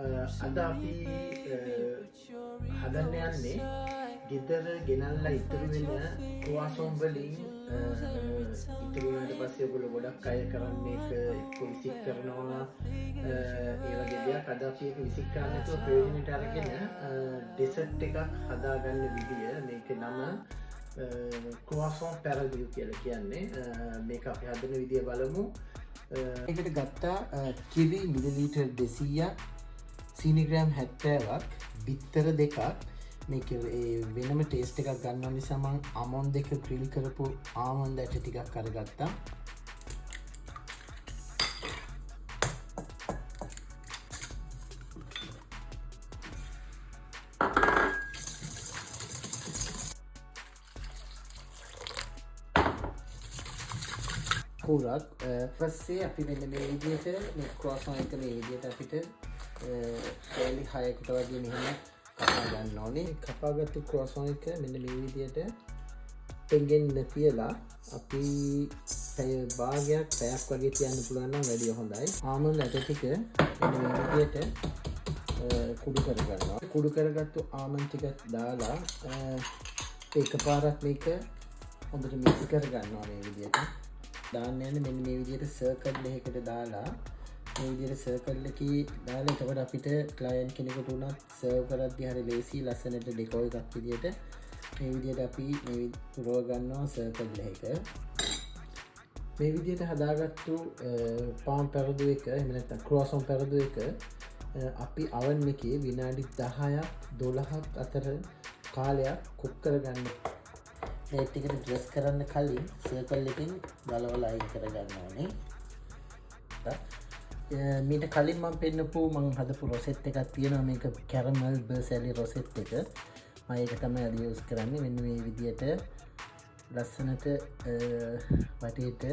අද අපි හදන්න යන්නේ ගෙදර ගෙනල්ලා ඉතුරු වෙන ක්‍රොවාසෝන් වලින් ඉතුරු වුණාට පස්සේ ඔයගොල්ලෝ ගොඩක් අය කරන්නේ ඒක එක්ක විසික් කරනවා ඒ වගේ දෙයක්. අද අපි ඒක විසික් කරන්න නැතුව ප්‍රයෝජනෙට අරගෙන ඩෙසර්ට් එකක් හදාගන්න විදිය මේක නම ක්‍රොවාසෝන් පැරදියු කියලා කියන්නේ. මේක අපි හදන විදිය බලමු. ඒකට ගත්තා කිරි මිලිලීටර් 200ක්, සීනි ග්‍රෑම් 70ක්, බිත්තර දෙකක්. මේක වෙනම ටේස්ට් එකක් ගන්න නිසා මම ආමන්ඩ් දෙක ග්‍රිල් කරපු ආමන්ඩ් ඇට ටිකක් අරගත්තා. කුරක් පස්සේ අපි මෙන්න මේ විදිහට මේ ක්‍රොස්සන් එක මේ විදිහට අපිට කෑලි 6කට වගේ මෙහෙම කපා ගන්න ඕනේ. කපාගත්තු ක්‍රොස්සන් එක මෙන්න මේ විදිහට පෙඟෙන්න තියලා අපි පැය භාගයක් පැයක් වගේ තියන්න පුළුවන් නම් වැඩිය හොඳයි. ආමන්ඩ් ඇට ටික මෙන්න මේ විදිහට කුඩු කරගන්නවා. කුඩු කරගත්තු ආමන්ඩ් ටික දාලා එකපාරක් මේක හොඳට මික්ස් කරගන්නවා මේ විදිහට. දාන්න යන්නේ මෙන්න මේ විදිහට සර්කල් එකකට දාලා මේ විදිහට සර්කල් එකේ දාලා එතකොට අපිට ක්ලයන්ට් කෙනෙකුට උනත් සර්ව් කරද්දී හරිය ලේසි ලස්සනට ඩෙකෝර් එකක් විදිහට මේ විදිහට අපි මේ පුරව ගන්නවා සර්කල් එක. මේ විදිහට හදාගත්තු පාන් පැරදු එක එහෙම නැත්නම් ක්‍රොස්සන් පැරදු එක අපි oven එකේ විනාඩි 10ක් 12ක් අතර කාලයක් කුක් කරගන්න. මේ ටිකට ඩ්‍රෙස් කරන්න කලින් සර්කල් එකෙන් ගලවලා අයින් කරගන්න ඕනේ. මීට කලින් මම පෙන්නපු මම හදපු රොසෙට් එකක් තියෙනවා. මේක කැරමල් බර්සැලි රොසෙට් එක. මම ඒක තමයි අද යූස් කරන්නේ. මෙන්න මේ විදියට ලස්සනට වටේට